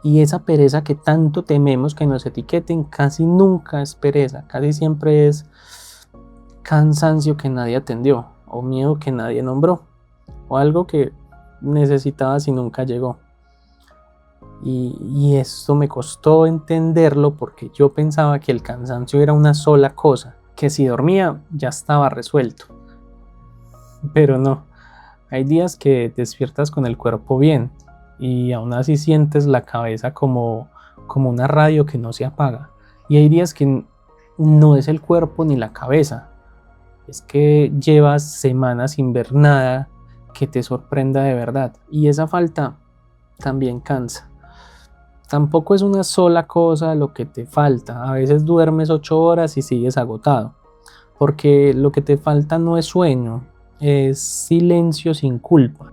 Y esa pereza que tanto tememos que nos etiqueten, casi nunca es pereza, casi siempre es cansancio que nadie atendió, o miedo que nadie nombró, o algo que necesitabas y nunca llegó. Y esto me costó entenderlo porque yo pensaba que el cansancio era una sola cosa, que si dormía ya estaba resuelto. Pero no, hay días que despiertas con el cuerpo bien y aún así sientes la cabeza como una radio que no se apaga. Y hay días que no es el cuerpo ni la cabeza, es que llevas semanas sin ver nada que te sorprenda de verdad. Y esa falta también cansa. Tampoco es una sola cosa lo que te falta. A veces duermes 8 horas y sigues agotado, porque lo que te falta no es sueño, es silencio sin culpa.